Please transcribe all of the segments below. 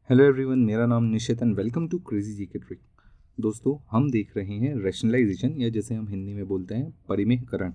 Hello everyone, मेरा नाम Nishit and welcome to crazy GK trick. दोस्तों, हम देख रहे हैं रैशनलाइजेशन या जैसे हम हिंदी में बोलते हैं परिमेयकरण।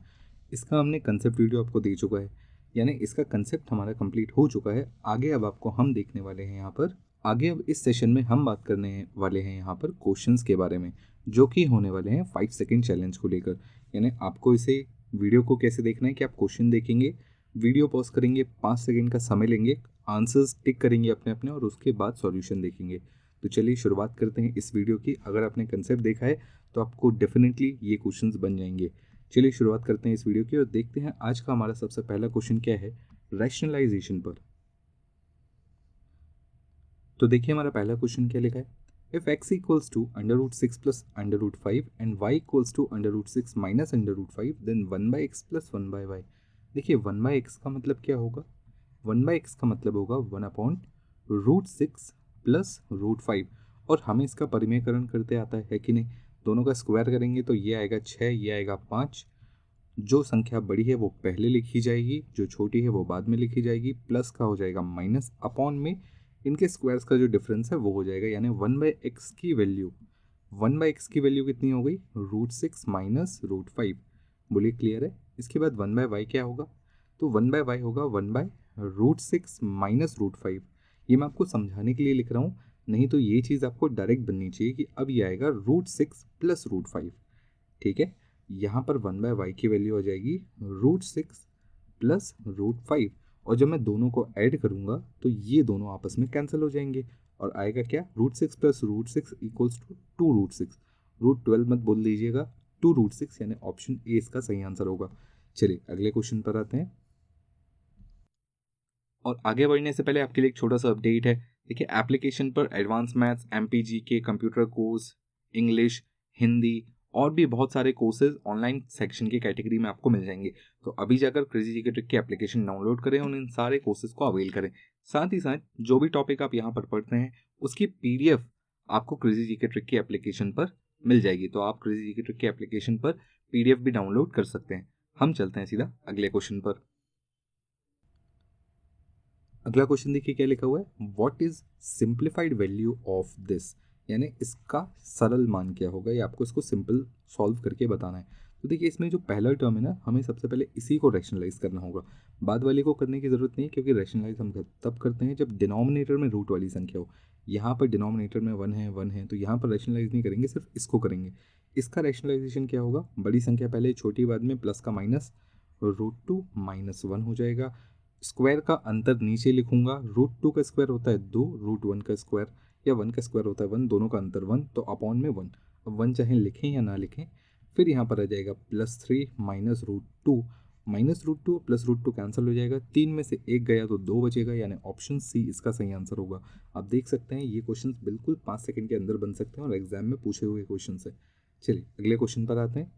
इसका हमने कंसेप्ट वीडियो आपको दे चुका है, यानी इसका कंसेप्ट हमारा कंप्लीट हो चुका है। आगे अब आपको हम देखने वाले हैं यहाँ पर आगे अब इस सेशन में हम बात करने वाले हैं यहाँ पर क्वेश्चंस के बारे में, जो कि होने वाले हैं 5 सेकेंड चैलेंज को लेकर। यानी आपको इसे वीडियो को कैसे देखना है कि आप क्वेश्चन देखेंगे, वीडियो पॉज करेंगे, 5 सेकेंड का समय लेंगे, आंसर्स टिक करेंगे अपने अपने और उसके बाद सॉल्यूशन देखेंगे। तो चलिए शुरुआत करते हैं इस वीडियो की। अगर आपने कंसेप्ट देखा है तो आपको डेफिनेटली ये क्वेश्चंस बन जाएंगे। चलिए शुरुआत करते हैं इस वीडियो की और देखते हैं आज का हमारा सबसे पहला क्वेश्चन क्या है रैशनलाइजेशन पर। तो देखिए हमारा पहला क्वेश्चन क्या लिखा है, if x equals to √6 plus √5 and y equals to √6 minus √5 then 1/x plus 1/y। देखिए 1/x का मतलब क्या होगा, 1/x का मतलब होगा 1/√6 प्लस √5। और हमें इसका परिमेयकरण करते आता है कि नहीं। दोनों का स्क्वायर करेंगे तो ये आएगा 6, ये आएगा 5। जो संख्या बड़ी है वो पहले लिखी जाएगी, जो छोटी है वो बाद में लिखी जाएगी। प्लस का हो जाएगा माइनस, अपॉन में इनके स्क्वायर्स का जो डिफरेंस है वो हो जाएगा। यानी 1/x की वैल्यू 1/x की वैल्यू कितनी हो गई, √6 माइनस √5। बोलिए क्लियर है। इसके बाद 1/y क्या होगा, तो 1/y होगा 1/√6 माइनस √5। ये मैं आपको समझाने के लिए लिख रहा हूँ, नहीं तो ये चीज़ आपको डायरेक्ट बननी चाहिए कि अब ये आएगा √6 प्लस √5। ठीक है, यहाँ पर 1/y की वैल्यू हो जाएगी √6 प्लस √5। और जब मैं दोनों को ऐड करूँगा तो ये दोनों आपस में कैंसिल हो जाएंगे और आएगा क्या, √6 प्लस √6 इक्वल्स टू 2√6। √12 मत बोल दीजिएगा, 2√6, यानी ऑप्शन ए इसका सही आंसर होगा। चलिए अगले क्वेश्चन पर आते हैं। और आगे बढ़ने से पहले आपके लिए एक छोटा सा अपडेट है। देखिए एप्लीकेशन पर एडवांस मैथ्स, एमपीजी के कंप्यूटर कोर्स, इंग्लिश, हिंदी और भी बहुत सारे कोर्सेज ऑनलाइन सेक्शन की कैटेगरी में आपको मिल जाएंगे। तो अभी जाकर क्रेजी जीके ट्रिक की एप्लीकेशन डाउनलोड करें और इन सारे कोर्सेज को अवेल करें। साथ ही साथ जो भी टॉपिक आप यहाँ पर पढ़ते हैं उसकी पीडीएफ आपको क्रेजी जीके ट्रिक की एप्लीकेशन पर मिल जाएगी। तो आप क्रेजी जीके ट्रिक की एप्लीकेशन पर पीडीएफ भी डाउनलोड कर सकते हैं। हम चलते हैं सीधा अगले क्वेश्चन पर। अगला क्वेश्चन देखिए क्या लिखा हुआ है, what is simplified value of this. यानी इसका सरल मान क्या होगा, ये आपको इसको सिंपल सॉल्व करके बताना है। तो देखिए इसमें जो पहला टर्म है ना, हमें सबसे पहले इसी को रैशनलाइज करना होगा। बाद वाले को करने की जरूरत नहीं है, क्योंकि रैशनलाइज हम तब करते हैं जब डिनोमिनेटर में रूट वाली संख्या हो। यहाँ पर डिनोमिनेटर में 1 है तो यहाँ पर रैशनलाइज नहीं करेंगे, सिर्फ इसको करेंगे। इसका रैशनलाइजेशन क्या होगा, बड़ी संख्या पहले, छोटी बाद में, प्लस का माइनस, √2 माइनस 1 हो जाएगा। स्क्वायर का अंतर नीचे लिखूंगा, √2 का स्क्वायर होता है 2, √1 का स्क्वायर या 1 का स्क्वायर होता है 1, दोनों का अंतर 1, तो अपॉन में 1। अब 1 चाहे लिखें या ना लिखें। फिर यहाँ पर आ जाएगा +3 माइनस √2, माइनस √2 प्लस √2 कैंसिल हो जाएगा, 3 में से 1 गया तो 2 बचेगा, यानी ऑप्शन सी इसका सही आंसर होगा। आप देख सकते हैं ये क्वेश्चन बिल्कुल 5 सेकंड के अंदर बन सकते हैं और एग्जाम में पूछे हुए क्वेश्चन है। चलिए अगले क्वेश्चन पर आते हैं।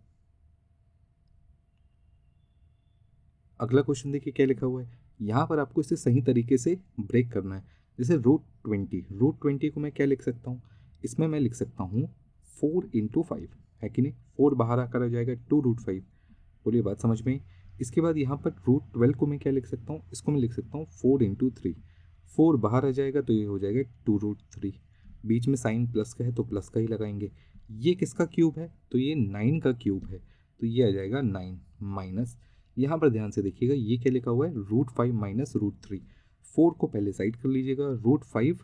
अगला क्वेश्चन देखिए क्या लिखा हुआ है, यहाँ पर आपको इसे सही तरीके से ब्रेक करना है। जैसे √20 को मैं क्या लिख सकता हूँ, इसमें मैं लिख सकता हूँ 4 × 5, है कि नहीं। 4 बाहर आकर आ जाएगा 2√5। बोलिए बात समझ में आई? इसके बाद यहाँ पर √12 को मैं क्या लिख सकता हूँ, इसको मैं लिख सकता हूँ 4 × 3। 4 बाहर आ जाएगा तो ये हो जाएगा 2√3। बीच में साइन प्लस का है तो प्लस का ही लगाएंगे। ये किसका क्यूब है, तो ये 9 का क्यूब है, तो ये आ जाएगा 9 माइनस, यहाँ पर ध्यान से देखिएगा ये क्या लिखा हुआ है, √5 माइनस √3। 4 को पहले साइड कर लीजिएगा, √5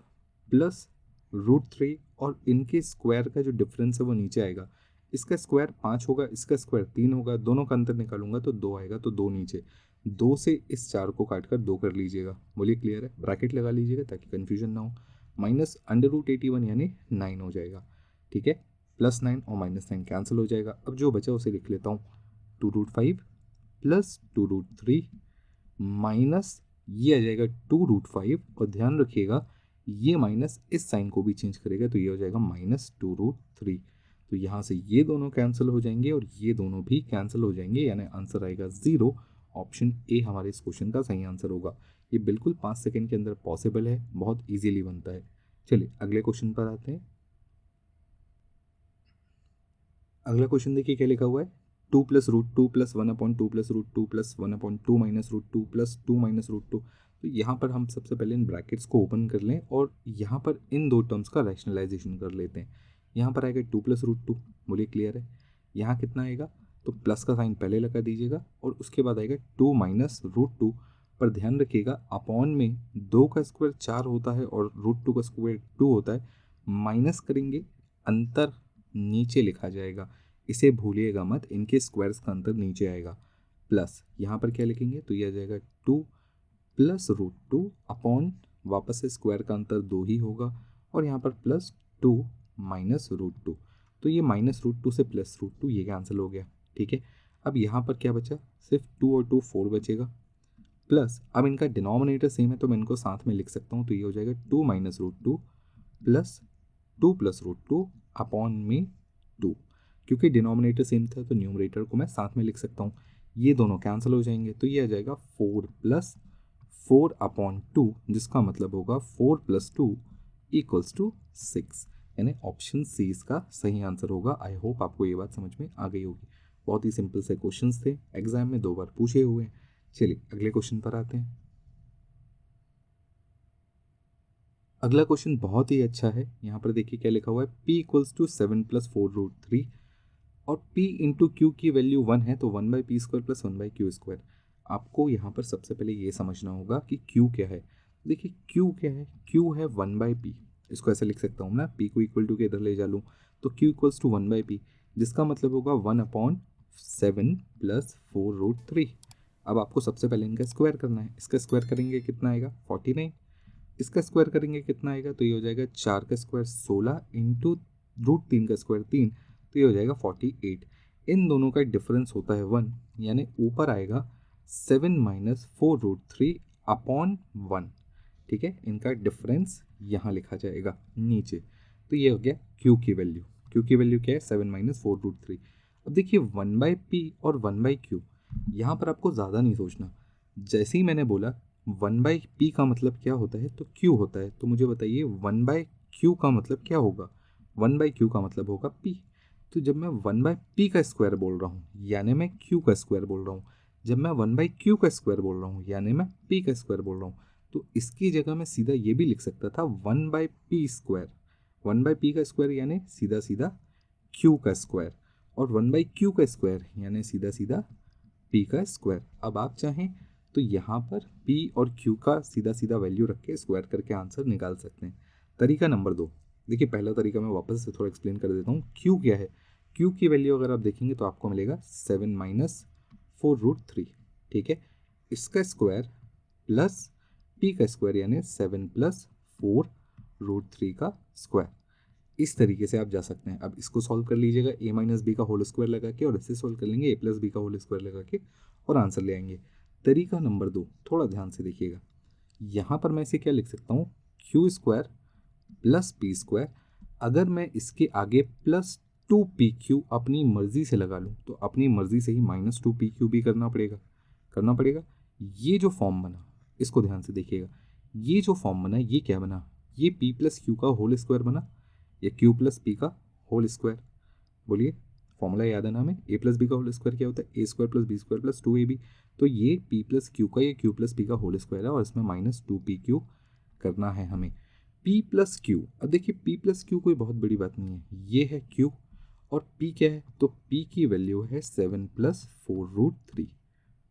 प्लस √3 और इनके स्क्वायर का जो डिफरेंस है वो नीचे आएगा। इसका स्क्वायर 5 होगा, इसका स्क्वायर 3 होगा, दोनों का अंतर निकालूंगा तो 2 आएगा, तो 2 नीचे, 2 से इस 4 को काट कर 2 कर लीजिएगा। बोलिए क्लियर है, ब्रैकेट लगा लीजिएगा ताकि कन्फ्यूजन ना हो। माइनस √81 यानी 9 हो जाएगा। ठीक है, +9 और -9 कैंसिल हो जाएगा। अब जो बचा उसे लिख लेता हूँ, 2√5 प्लस 2√3 माइनस ये आ जाएगा 2√5, और ध्यान रखिएगा ये माइनस इस साइन को भी चेंज करेगा तो ये हो जाएगा -2√3। तो यहाँ से ये दोनों कैंसिल हो जाएंगे और ये दोनों भी कैंसिल हो जाएंगे, यानी आंसर आएगा 0। ऑप्शन ए हमारे इस क्वेश्चन का सही आंसर होगा। ये बिल्कुल 5 सेकंड के अंदर पॉसिबल है, बहुत ईजिली बनता है। चलिए अगले क्वेश्चन पर आते हैं। अगला क्वेश्चन देखिए क्या लिखा हुआ है, 2 plus √2 plus 1/2 plus √2 plus 1/2 minus √2 plus 2 minus √2। तो यहाँ पर हम सबसे पहले इन ब्रैकेट्स को ओपन कर लें और यहाँ पर इन दो टर्म्स का रैशनलाइजेशन कर लेते हैं। यहाँ पर आएगा 2 + √2, बोलिए क्लियर है। यहाँ कितना आएगा, तो प्लस का साइन पहले लगा दीजिएगा और उसके बाद आएगा 2 - √2। पर ध्यान रखिएगा अपॉन में 2 का स्क्वायर 4 होता है और √2 का स्क्वायर 2 होता है। माइनस करेंगे, अंतर नीचे लिखा जाएगा, इसे भूलिएगा मत, इनके स्क्वायर्स का अंतर नीचे आएगा। प्लस यहाँ पर क्या लिखेंगे, तो ये आ जाएगा 2 + √2 अपॉन, वापस से स्क्वायर का अंतर 2 ही होगा और यहाँ पर +2 - √2। तो ये -√2 से +√2, ये कैंसिल हो गया। ठीक है, अब यहाँ पर क्या बचा, सिर्फ 2 और 2 4 बचेगा। प्लस अब इनका डिनोमिनेटर सेम है तो मैं इनको साथ में लिख सकता हूँ, तो ये हो जाएगा 2 - √2 प्लस 2 + √2 अपॉन में 2। क्योंकि डिनोमिनेटर सेम था तो न्यूमरेटर को मैं साथ में लिख सकता हूँ, ये दोनों कैंसिल हो जाएंगे। तो ये आ जाएगा 4 + 4/2, जिसका मतलब होगा 4 + 2 = 6, यानी ऑप्शन सी इसका सही आंसर होगा। आई होप आपको ये बात समझ में आ गई होगी। बहुत ही सिंपल से क्वेश्चंस थे, एग्जाम में 2 बार पूछे हुए हैं। चलिए अगले क्वेश्चन पर आते हैं। अगला क्वेश्चन बहुत ही अच्छा है। यहाँ पर देखिए क्या लिखा हुआ है, p = 7 + 4√3 और p इंटू क्यू की वैल्यू 1 है, तो 1/p² + 1/q²। आपको यहाँ पर सबसे पहले ये समझना होगा कि q क्या है। देखिए q क्या है, q है 1/p। इसको ऐसे लिख सकता हूँ ना, p को इक्वल टू के इधर ले जा लूँ तो q = 1/p, जिसका मतलब होगा 1/7 + 4√3। अब आपको सबसे पहले इनका स्क्वायर करना है। इसका स्क्वायर करेंगे कितना आएगा, 49। इसका स्क्वायर करेंगे कितना आएगा, तो ये हो जाएगा 4 का स्क्वायर 16 इंटू √3 का स्क्वायर 3, तो ये हो जाएगा 48। इन दोनों का डिफरेंस होता है 1, यानी ऊपर आएगा 7 - 4√3 अपॉन 1। ठीक है, इनका डिफरेंस यहाँ लिखा जाएगा नीचे। तो ये हो गया क्यू की वैल्यू। क्यू की वैल्यू क्या है, 7 - 4√3। अब देखिए 1/p और 1/q, यहाँ पर आपको ज़्यादा नहीं सोचना। जैसे ही मैंने बोला 1/p का मतलब क्या होता है, तो q होता है, तो मुझे बताइए 1/q का मतलब क्या होगा। 1/q का मतलब होगा p। तो जब मैं 1/p का स्क्वायर बोल रहा हूँ यानी मैं q का स्क्वायर बोल रहा हूँ, जब मैं 1/q का स्क्वायर बोल रहा हूँ यानी मैं p का स्क्वायर बोल रहा हूँ, तो इसकी जगह मैं सीधा ये भी लिख सकता था 1/p²। 1/p का स्क्वायर यानी सीधा सीधा q का स्क्वायर, और 1/q का स्क्वायर यानी सीधा सीधा p का स्क्वायर। अब आप चाहें तो यहाँ पर p और q का सीधा सीधा वैल्यू रख के स्क्वायर करके आंसर निकाल सकते हैं। तरीका नंबर 2, देखिए पहला तरीका मैं वापस से थोड़ा एक्सप्लेन कर देता हूँ। q क्या है, q की वैल्यू अगर आप देखेंगे तो आपको मिलेगा 7 - 4√3। ठीक है, इसका स्क्वायर प्लस p का स्क्वायर यानी 7 + 4√3 का स्क्वायर। इस तरीके से आप जा सकते हैं। अब इसको सॉल्व कर लीजिएगा a - b का होल स्क्वायर लगा के, और इसे सॉल्व कर लेंगे a + b का होल स्क्वायर लगा के, और आंसर ले आएंगे। तरीका नंबर 2, थोड़ा ध्यान से देखिएगा। यहाँ पर मैं इसे क्या लिख सकता हूँ, q² + p²। अगर मैं इसके आगे +2pq अपनी मर्जी से लगा लूँ तो अपनी मर्जी से ही -2pq भी करना पड़ेगा। ये जो फॉर्म बना, इसको ध्यान से देखिएगा। ये जो फॉर्म बना, ये क्या बना, ये p + q का होल स्क्वायर बना, या q + p का होल स्क्वायर। बोलिए, फॉर्मूला याद है ना हमें, a + b का होल स्क्वायर क्या होता है, a² + b² + 2ab। तो ये p + q का, ये q + p का होल स्क्वायर है और इसमें -2pq करना है हमें। p + q, अब देखिए p + q कोई बहुत बड़ी बात नहीं है, ये है q और p क्या है, तो p की वैल्यू है 7 + 4√3।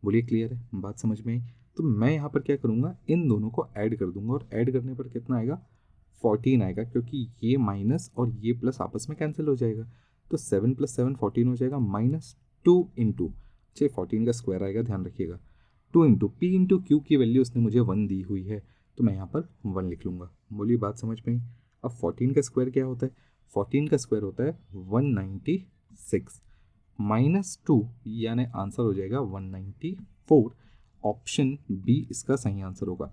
बोलिए क्लियर है, बात समझ में आई। तो मैं यहाँ पर क्या करूँगा, इन दोनों को ऐड कर दूंगा, और ऐड करने पर कितना आएगा, 14 आएगा, क्योंकि ये माइनस और ये प्लस आपस में कैंसिल हो जाएगा। तो 7 + 7 14 हो जाएगा, -2 इंटू 14 का स्क्वायर आएगा, ध्यान रखिएगा। 2 इंटू p इंटू क्यू की वैल्यू उसने मुझे 1 दी हुई है, तो मैं यहाँ पर 1 लिख लूँगा। बोलिए बात समझ में आई। अब 14 का स्क्वायर क्या होता है, 14 का स्क्वायर होता है 196 -2, यानी आंसर हो जाएगा 194। ऑप्शन बी इसका सही आंसर होगा।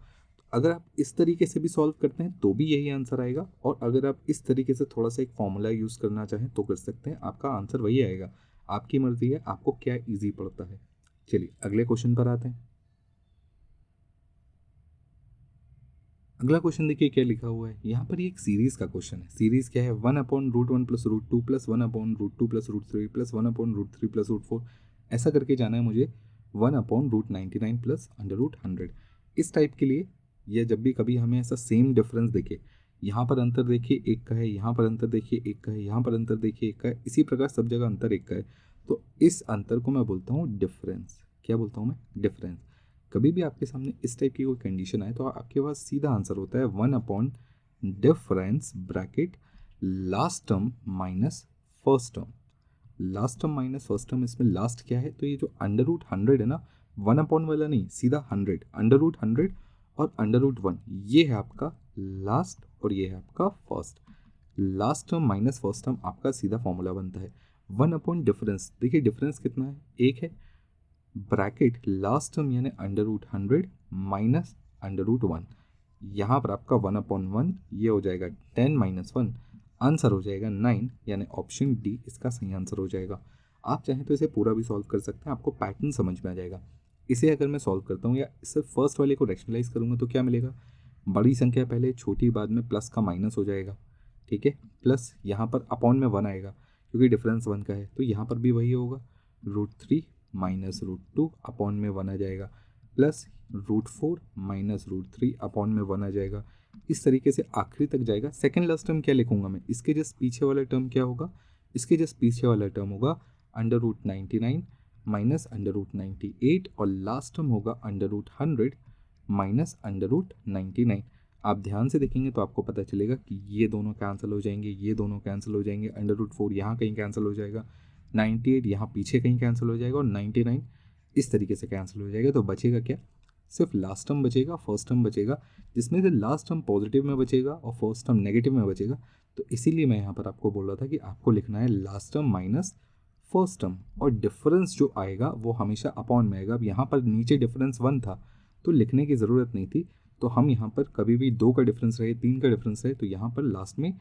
अगर आप इस तरीके से भी सॉल्व करते हैं तो भी यही आंसर आएगा, और अगर आप इस तरीके से थोड़ा सा एक फॉर्मूला यूज़ करना चाहें तो कर सकते हैं, आपका आंसर वही आएगा। आपकी मर्जी है, आपको क्या इजी पड़ता है। चलिए अगले क्वेश्चन पर आते हैं। अगला क्वेश्चन देखिए क्या लिखा हुआ है। यहाँ पर ये एक सीरीज़ का क्वेश्चन है। सीरीज़ क्या है, 1/√1 + √2 + 1/√2 + √3 + 1/√3 + √4। ऐसा करके जाना है मुझे 1/√99 + √100। इस टाइप के लिए, या जब भी कभी हमें ऐसा सेम डिफरेंस दिखे, यहाँ पर अंतर देखिए एक का है, यहाँ पर अंतर देखिए एक का है, यहाँ पर अंतर देखिए एक का है, इसी प्रकार सब जगह अंतर एक का है, तो इस अंतर को मैं बोलता हूँ डिफरेंस। क्या बोलता हूँ मैं? डिफरेंस। कभी भी आपके सामने इस टाइप की कोई कंडीशन आए तो आपके पास सीधा आंसर होता है 1 difference bracket last term minus first term. Last term minus first term, इसमें लास्ट क्या है? तो ये जो अंडर रूट 100 है ना, 1 वाला नहीं, सीधा 100, अंडर रूट 100 और अंडर रूट 1, ये है आपका लास्ट और ये है आपका first. Last term minus first term आपका सीधा फॉर्मूला बनता है 1/डिफरेंस। देखिए डिफरेंस कितना है? एक है, ब्रैकेट लास्ट टर्म यानी under root 100 minus under root 1, यहाँ पर आपका 1/1, ये हो जाएगा 10 - 1, आंसर हो जाएगा 9, यानी ऑप्शन डी इसका सही आंसर हो जाएगा। आप चाहें तो इसे पूरा भी सॉल्व कर सकते हैं, आपको पैटर्न समझ में आ जाएगा। इसे अगर मैं सॉल्व करता हूँ या सिर्फ फर्स्ट वाले को रैशनलाइज करूँगा तो क्या मिलेगा? बड़ी संख्या पहले, छोटी बाद में, प्लस का माइनस हो जाएगा, ठीक है, प्लस यहाँ पर अपॉन में 1 आएगा क्योंकि डिफरेंस 1 का है, तो यहाँ पर भी वही होगा, √3 माइनस √2 अपॉन में 1 आ जाएगा, प्लस √4 माइनस √3 अपॉन में 1 आ जाएगा। इस तरीके से आखिरी तक जाएगा। सेकेंड लास्ट टर्म क्या लिखूंगा मैं? इसके जस्ट पीछे वाला टर्म क्या होगा? इसके जस्ट पीछे वाला टर्म होगा under root 99 minus under root 98, और लास्ट टर्म होगा under root 100 minus under root 99। आप ध्यान से देखेंगे तो आपको पता चलेगा कि ये दोनों कैंसिल हो जाएंगे, ये दोनों कैंसिल हो जाएंगे, अंडर रूट 4 यहाँ कहीं कैंसिल हो जाएगा, 98 यहाँ पीछे कहीं कैंसिल हो जाएगा और 99 इस तरीके से कैंसिल हो जाएगा। तो बचेगा क्या? सिर्फ लास्ट टर्म बचेगा, फर्स्ट टर्म बचेगा, जिसमें से लास्ट टर्म पॉजिटिव में बचेगा और फर्स्ट टर्म नेगेटिव में बचेगा। तो इसीलिए मैं यहाँ पर आपको बोल रहा था कि आपको लिखना है last term minus first term, और डिफरेंस जो आएगा वो हमेशा अपॉन में आएगा। अब यहाँ पर नीचे डिफरेंस 1 था तो लिखने की ज़रूरत नहीं थी, तो हम यहाँ पर कभी भी 2 का डिफरेंस रहे, 3 का डिफरेंस रहे, तो यहाँ पर लास्ट में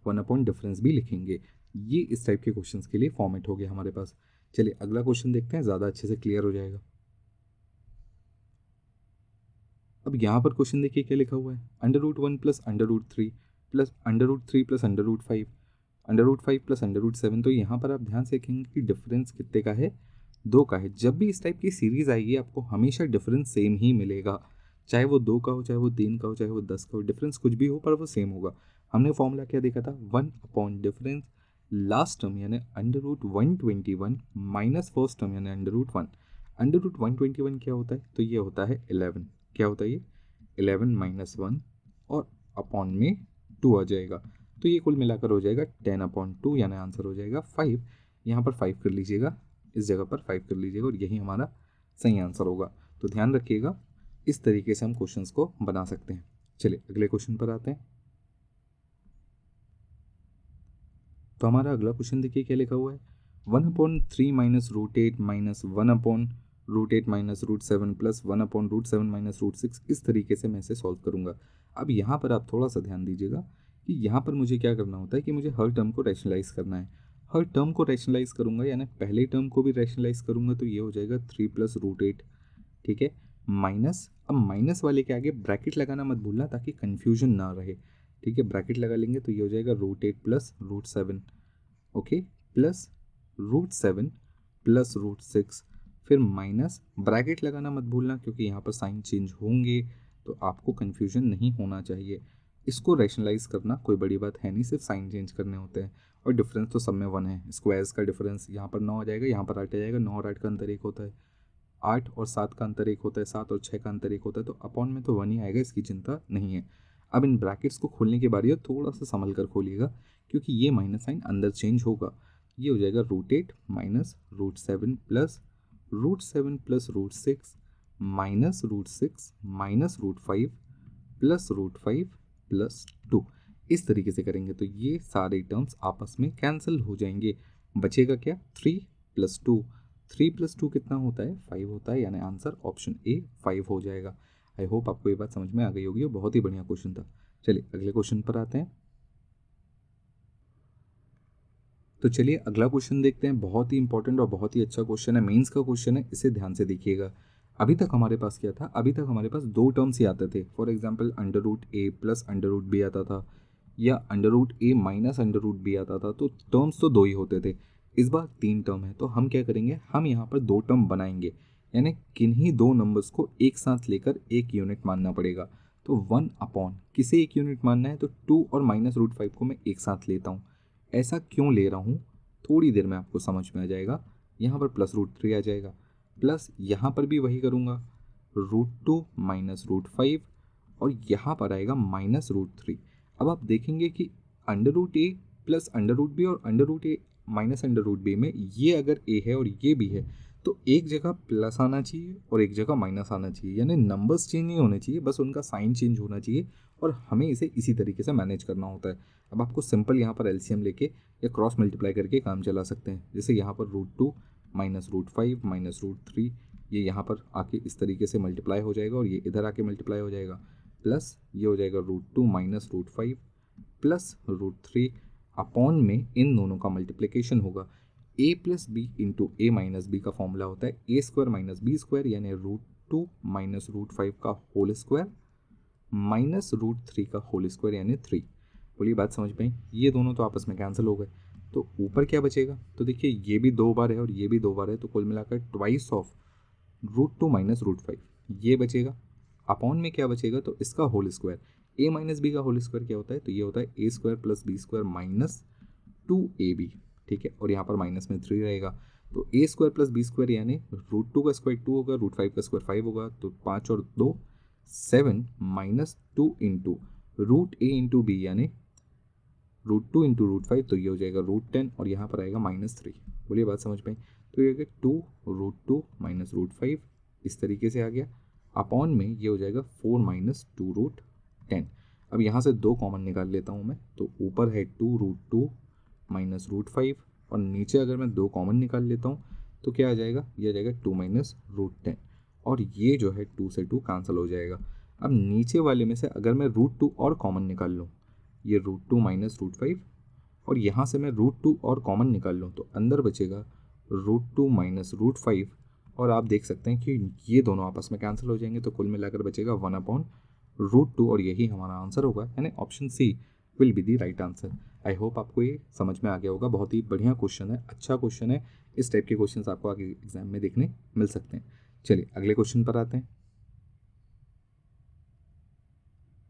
1 डिफरेंस भी लिखेंगे। ये इस टाइप के क्वेश्चंस के लिए फॉर्मेट हो गया हमारे पास। चलिए अगला क्वेश्चन देखते हैं, ज़्यादा अच्छे से क्लियर हो जाएगा। अब यहाँ पर क्वेश्चन देखिए क्या लिखा हुआ है, under root 1 plus under root 3 plus under root 3 plus under root 5, under root 5 plus under root 7। तो यहाँ पर आप ध्यान से देखेंगे कि डिफरेंस कितने का है? 2 का है। जब भी इस टाइप की सीरीज आएगी आपको हमेशा डिफरेंस सेम ही मिलेगा, चाहे वो 2 का हो, चाहे वो 3 का हो, चाहे वो 10 का हो, डिफरेंस कुछ भी हो पर वो सेम होगा। हमने फॉर्मूला क्या देखा था? 1/डिफरेंस लास्ट टर्म यानी under root 121 minus first term यानी अंडर रूट 1। अंडर रूट 121 क्या होता है? तो ये होता है 11। क्या होता है ये? 11 - 1 और अपॉन में 2 आ जाएगा, तो ये कुल मिलाकर हो जाएगा 10/2, यानी आंसर हो जाएगा 5। यहाँ पर 5 कर लीजिएगा, इस जगह पर 5 कर लीजिएगा और यही हमारा सही आंसर होगा। तो ध्यान रखिएगा, इस तरीके से हम क्वेश्चंस को बना सकते हैं। चलिए अगले क्वेश्चन पर आते हैं। तो हमारा अगला क्वेश्चन देखिए क्या लिखा हुआ है, 1/3 minus √8 minus 1/√8 minus √7 plus 1/√7 minus √6। इस तरीके से मैं इसे सॉल्व करूंगा। अब यहाँ पर आप थोड़ा सा ध्यान दीजिएगा कि यहाँ पर मुझे क्या करना होता है कि मुझे हर टर्म को रैशनलाइज करना है। हर टर्म को रैशनलाइज करूंगा यानी पहले टर्म को भी रैशनलाइज करूंगा, तो ये हो जाएगा 3 + √8, ठीक है, माइनस, अब माइनस वाले के आगे ब्रैकेट लगाना मत भूलना ताकि कन्फ्यूजन ना रहे, ठीक है, ब्रैकेट लगा लेंगे तो ये हो जाएगा √8 प्लस √7, ओके, प्लस √7 प्लस √6, फिर माइनस, ब्रैकेट लगाना मत भूलना क्योंकि यहाँ पर साइन चेंज होंगे तो आपको कन्फ्यूजन नहीं होना चाहिए। इसको रैशनलाइज करना कोई बड़ी बात है नहीं, सिर्फ साइन चेंज करने होते हैं, और डिफरेंस तो सब में 1 है। स्क्वायर्स का डिफरेंस यहाँ पर 9 आ जाएगा, यहाँ पर 8 आ जाएगा, 9 और 8 का अंतर 1 होता है, 8 और 7 का अंतर 1 होता है, 7 और 6 का अंतर 1 होता है, तो अपॉन में तो 1 ही आएगा, इसकी चिंता नहीं है। अब इन ब्रैकेट्स को खोलने की बारी है, थोड़ा सा संभल कर खोलिएगा क्योंकि ये माइनस साइन अंदर चेंज होगा। ये हो जाएगा √8 minus √7 plus √7 plus √6 minus √6 minus √5 plus √5 plus 2। इस तरीके से करेंगे तो ये सारे टर्म्स आपस में कैंसिल हो जाएंगे। बचेगा क्या? 3 + 2। 3 + 2 कितना होता है? 5 होता है, यानी आंसर ऑप्शन ए 5 हो जाएगा। आई होप आपको ये बात समझ में आ गई होगी, बहुत ही बढ़िया क्वेश्चन था। चलिए अगले क्वेश्चन पर आते हैं। तो चलिए अगला क्वेश्चन देखते हैं। बहुत ही इंपॉर्टेंट और बहुत ही अच्छा क्वेश्चन है, मेंस का क्वेश्चन है, इसे ध्यान से देखिएगा। अभी तक हमारे पास क्या था? अभी तक हमारे पास 2 टर्म्स ही आते थे। For example under root a plus under root b आता था, या under root a minus under root b आता था, तो टर्म्स तो 2 ही होते थे। इस बार 3 टर्म है, तो हम क्या करेंगे? हम यहाँ पर 2 टर्म बनाएंगे। यानी किन्हीं दो नंबर्स को एक साथ लेकर एक यूनिट मानना पड़ेगा। तो 1 अपॉन किसे एक यूनिट मानना है, तो 2 और -√5 को मैं एक साथ लेता हूँ। ऐसा क्यों ले रहा हूँ थोड़ी देर में आपको समझ में आ जाएगा। यहाँ पर +√3 आ जाएगा, प्लस यहाँ पर भी वही करूँगा, √2 -√5, और यहाँ पर आएगा -√3। अब आप देखेंगे कि √a प्लस √b और √a माइनस √b में ये अगर a है और ये b है, तो एक जगह प्लस आना चाहिए और एक जगह माइनस आना चाहिए, यानी नंबर्स चेंज नहीं होने चाहिए, बस उनका साइन चेंज होना चाहिए, और हमें इसे इसी तरीके से मैनेज करना होता है। अब आपको सिंपल यहाँ पर एलसीएम लेके या क्रॉस मल्टीप्लाई करके काम चला सकते हैं। जैसे यहाँ पर √2 -√5 -√3, ये यहाँ पर आके इस तरीके से मल्टीप्लाई हो जाएगा और ये इधर आके मल्टीप्लाई हो जाएगा, प्लस ये हो जाएगा √2 -√5 प्लस √3 अपॉन में इन दोनों का मल्टीप्लिकेशन होगा। a plus b into a minus b का फॉर्मूला होता है a² - b², यानी √2 -√5 का होल स्क्वायर माइनस √3 का होल स्क्वायर, यानी 3। बोलिए बात समझ में आई? ये दोनों तो आपस में कैंसिल हो गए, तो ऊपर क्या बचेगा, तो देखिए ये भी 2 बार है और ये भी 2 बार है, तो कुल मिलाकर ट्वाइस ऑफ √2 -√5 ये बचेगा। अपॉन में क्या बचेगा, तो इसका whole square, a minus b का होल स्क्वायर क्या होता है, तो ये होता है a² + b² माइनस 2ab, ठीक है, और यहाँ पर माइनस में 3 रहेगा, तो a² + b² यानी √2 का स्क्वायर 2 होगा, √5 का स्क्वायर 5 होगा, तो 5 और 2 7 -2 इंटू √a इंटू बी यानी √2 इंटू √5, तो ये हो जाएगा √10 और यहाँ पर आएगा -3। बोलिए बात समझ में? तो ये 2 √2 -√5 इस तरीके से आ गया, अपॉन में ये हो जाएगा 4 - 2 √10। अब यहाँ से 2 कॉमन निकाल लेता हूँ मैं, तो ऊपर है 2 √2 -√5 और नीचे अगर मैं 2 कॉमन निकाल लेता हूँ तो क्या आ जाएगा, ये आ जाएगा 2 -√10, और ये जो है 2 से 2 कैंसिल हो जाएगा। अब नीचे वाले में से अगर मैं √2 और कॉमन निकाल लूँ, ये √2 -√5, और यहाँ से मैं √2 और कॉमन निकाल लूँ तो अंदर बचेगा √2 -√5, और आप देख सकते हैं कि ये दोनों आपस में कैंसिल हो जाएंगे, तो कुल मिलाकर बचेगा 1/√2, और यही हमारा आंसर होगा, यानी option C will be the right answer. I hope आपको ये समझ में आ गया होगा। बहुत ही बढ़िया क्वेश्चन है, अच्छा क्वेश्चन है। इस टाइप के क्वेश्चंस आपको आगे एग्जाम में देखने मिल सकते हैं। चलिए अगले क्वेश्चन पर आते हैं।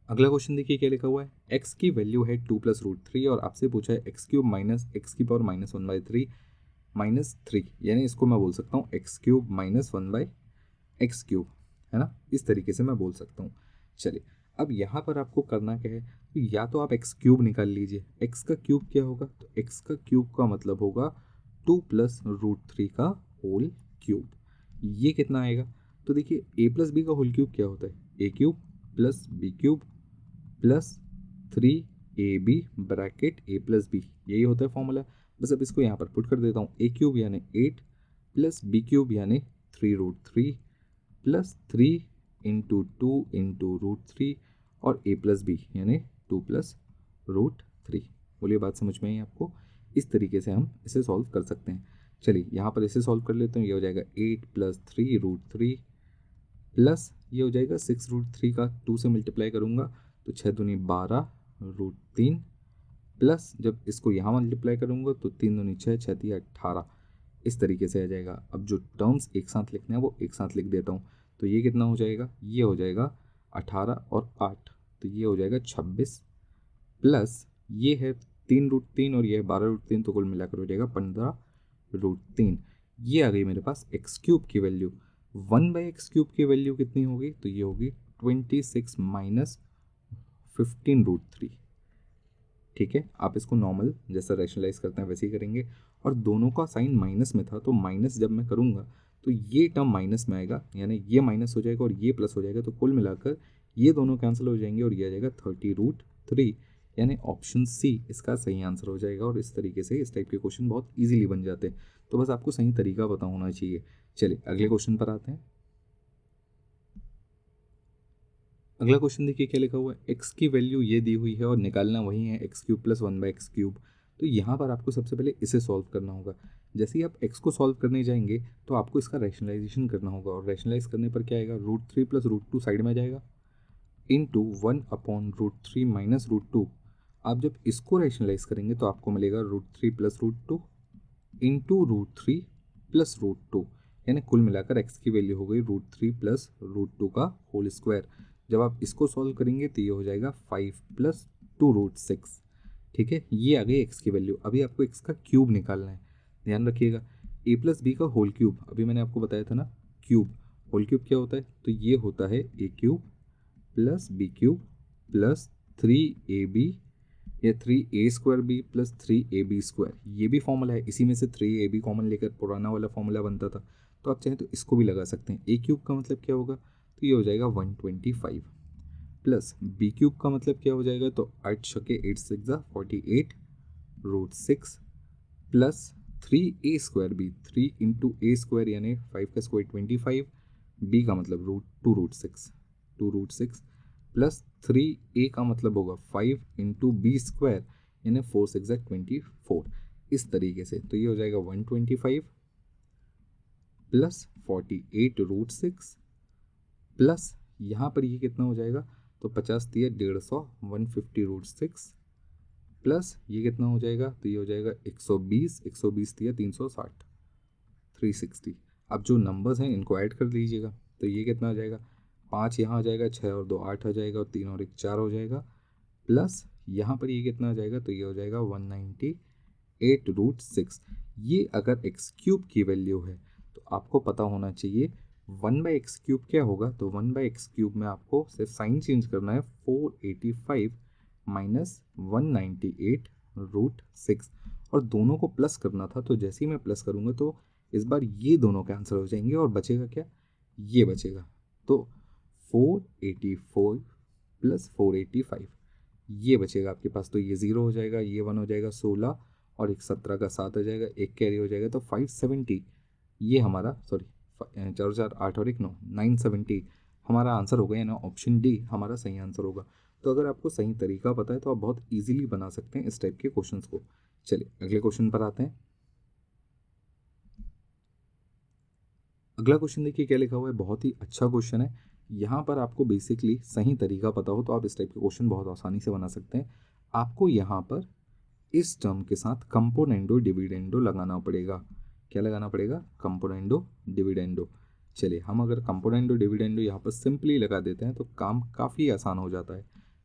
अगला क्वेश्चन देखिए क्या लिखा हुआ है, x की वैल्यू है 2 + √3 और आपसे पूछा है x³ - x⁻⁻1/3 -3, यानी इसको मैं बोल सकता हूँ x³ - 1/x³, है ना, इस तरीके से मैं बोल सकता हूँ। चलिए अब यहाँ पर आपको करना क्या है, तो या तो आप x³ निकाल लीजिए, x का क्यूब क्या होगा, तो x का क्यूब का मतलब होगा 2 + √3 का होल क्यूब। ये कितना आएगा, तो देखिए a + b का होल क्यूब क्या होता है, a³ + b³ + 3ab bracket a + b, यही होता है फॉर्मूला। बस अब इसको यहाँ पर पुट कर देता हूँ, a³ यानी 8 प्लस b³ यानी 3√3 प्लस 3 इंटू 2 इंटू √3 और a + b यानी 2 + √3। बोलिए बात समझ में आई आपको? इस तरीके से हम इसे सॉल्व कर सकते हैं। चलिए यहाँ पर इसे सॉल्व कर लेते हैं। ये हो जाएगा 8 + 3√3 प्लस ये हो जाएगा 6√3 का 2 से मल्टीप्लाई करूँगा तो 6 दूनी 12 √3 प्लस जब इसको यहाँ मल्टीप्लाई करूँगा तो 3 दूनी 6 6 3 18, इस तरीके से आ जाएगा। अब जो टर्म्स एक साथ लिखने हैं वो एक साथ लिख देता हूँ, तो ये कितना हो जाएगा, ये हो जाएगा 18 और 8, तो ये हो जाएगा 26 प्लस ये है 3√3 और ये है 12√3, तो कुल मिलाकर हो जाएगा 15√3। ये आ गई मेरे पास x³ की वैल्यू। 1/x³ की वैल्यू कितनी होगी, तो ये होगी 26 - 15√3। ठीक है, आप इसको नॉर्मल जैसा रैशनलाइज करते हैं वैसे ही करेंगे, और दोनों का साइन माइनस में था तो माइनस जब मैं करूँगा तो ये टर्म माइनस में आएगा, यानी ये माइनस हो जाएगा और ये प्लस हो जाएगा, तो कुल मिलाकर ये दोनों कैंसिल हो जाएंगे और ये आ जाएगा 30√3, यानी ऑप्शन सी इसका सही आंसर हो जाएगा। और इस तरीके से इस टाइप के क्वेश्चन बहुत ईजिली बन जाते हैं, तो बस आपको सही तरीका पता होना चाहिए। चलिए अगले क्वेश्चन पर आते हैं। अगला क्वेश्चन देखिए क्या लिखा हुआ है, x की वैल्यू ये दी हुई है और निकालना वही है x³ + 1/x³। तो यहाँ पर आपको सबसे पहले इसे सॉल्व करना होगा। जैसे ही आप x को सॉल्व करने जाएंगे तो आपको इसका रैशनलाइजेशन करना होगा, और रैशनलाइज करने पर क्या आएगा, √3 + √2 साइड में आ जाएगा इंटू 1/√3 - √2। आप जब इसको रैशनलाइज करेंगे तो आपको मिलेगा √3 + √2 इंटू √3 + √2, यानी कुल मिलाकर x की वैल्यू हो गई √3 प्लस √2 का होल स्क्वायर। जब आप इसको सॉल्व करेंगे तो ये हो जाएगा 5 प्लस 2√6। ठीक है, ये आ गई x की वैल्यू। अभी आपको x का क्यूब निकालना है, ध्यान रखिएगा। a प्लस बी का होल क्यूब, अभी मैंने आपको बताया था ना क्यूब, होल क्यूब क्या होता है, तो ये होता है a cube plus b cube plus 3ab या 3a² प्लस 3ab²। ये भी फॉर्मूला है, इसी में से 3ab कॉमन लेकर पुराना वाला फॉर्मूला बनता था। तो आप चाहें तो इसको भी लगा सकते हैं। a क्यूब का मतलब क्या होगा, तो ये हो जाएगा 125 प्लस बी क्यूब का मतलब क्या हो जाएगा, तो 8 छके 8 6 48 √6 plus 3a² B, 3 into a² यानी 5 का स्क्वायर 25, बी का मतलब √2 प्लस 3a का मतलब होगा 5 इंटू b² यानी 4 6 24। इस तरीके से तो ये हो जाएगा 125 प्लस 48 √6 प्लस यहाँ पर ये कितना हो जाएगा, तो 50 दिया 150 150 √6 प्लस ये कितना हो जाएगा, तो ये हो जाएगा 120 दिया 360 360। अब जो नंबर्स हैं इनको ऐड कर लीजिएगा, तो ये कितना हो जाएगा, 5 यहाँ आ जाएगा, 6 और 2 8 आ जाएगा और 3 और 1 4 हो जाएगा, प्लस यहाँ पर ये कितना आ जाएगा, तो ये हो जाएगा 198 √6। ये अगर एक्स क्यूब की वैल्यू है तो आपको पता होना चाहिए 1/x क्यूब क्या होगा, तो 1/x क्यूब में आपको सिर्फ साइन चेंज करना है, 485 माइनस 198 √6, और दोनों को प्लस करना था। तो जैसे ही मैं प्लस करूँगा तो इस बार ये दोनों कैंसिल हो जाएंगे और बचेगा क्या, ये बचेगा। तो 484 प्लस 485 ये बचेगा आपके पास, तो ये 0 हो जाएगा, ये 1 हो जाएगा 16 और एक 17 का 7 हो जाएगा, एक कैरी हो जाएगा, तो 570 ये हमारा, सॉरी 4 4 8 और 1 9 970 हमारा आंसर होगा, यानी ऑप्शन डी हमारा सही आंसर होगा। तो अगर आपको सही तरीका पता है तो आप बहुत इजीली बना सकते हैं इस टाइप के क्वेश्चंस को। चलिए अगले क्वेश्चन पर आते हैं। अगला क्वेश्चन देखिए क्या लिखा हुआ है, बहुत ही अच्छा क्वेश्चन है। यहाँ पर आपको बेसिकली सही तरीका पता हो तो आप इस टाइप के क्वेश्चन बहुत आसानी से बना सकते हैं। आपको यहाँ पर इस टर्म के साथ कंपोनेंडो डिविडेंडो लगाना पड़ेगा। क्या लगाना पड़ेगा, कंपोनेंडो डिविडेंडो। चलिए हम अगर कंपोनेंडो डिविडेंडो यहाँ पर सिंपली लगा देते हैं तो काम काफ़ी आसान हो जाता है।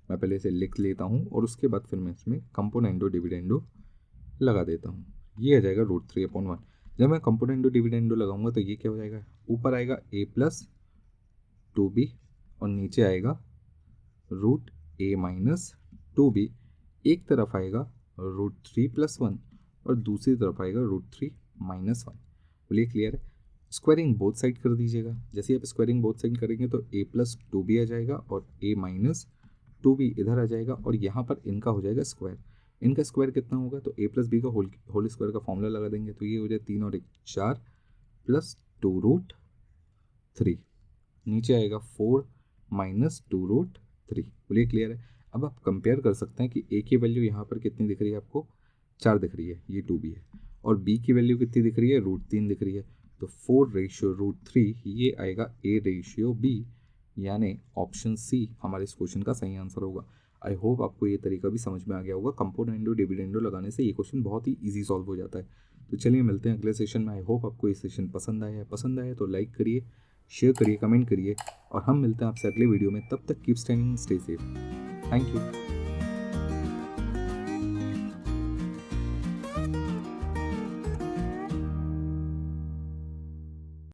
मैं पहले इसे लिख लेता हूँ और उसके बाद फिर मैं इसमें कंपोनेंडो डिविडेंडो लगा देता हूँ। ये आ जाएगा √3/1। जब मैं कंपोनेंडो डिविडेंडो लगाऊंगा तो ये क्या हो जाएगा, ऊपर आएगा a प्लस 2b और नीचे आएगा √a माइनस 2b। एक तरफ आएगा √3+1 और दूसरी तरफ आएगा √3 माइनस 1। बोलिए क्लियर है। स्क्वायरिंग बोथ साइड कर दीजिएगा। जैसे आप स्क्वायरिंग बोथ साइड करेंगे तो a प्लस 2b आ जाएगा और a माइनस 2b इधर आ जाएगा और यहाँ पर इनका हो जाएगा स्क्वायर। इनका स्क्वायर कितना होगा, तो a प्लस बी का होल स्क्वायर का फॉर्मूला लगा देंगे, तो ये हो जाए 3 और 1 4 प्लस 2√3, नीचे आएगा 4 माइनस 2√3। बोलिए क्लियर है। अब आप कंपेयर कर सकते हैं कि a की वैल्यू यहाँ पर कितनी दिख रही है आपको, 4 दिख रही है, ये 2b है, और b की वैल्यू कितनी दिख रही है, √3 दिख रही है। तो 4/√3 ये आएगा a/b, यानी ऑप्शन सी हमारे इस क्वेश्चन का सही आंसर होगा। आई होप आपको ये तरीका भी समझ में आ गया होगा। कंपोनेंडो डिविडेंडो लगाने से ये क्वेश्चन बहुत ही इजी सॉल्व हो जाता है। तो चलिए मिलते हैं अगले सेशन में। आई होप आपको ये सेशन पसंद आया है। पसंद आया तो लाइक करिए, शेयर करिए, कमेंट करिए और हम मिलते हैं आपसे अगले वीडियो में। तब तक keep standing, stay safe. Thank you.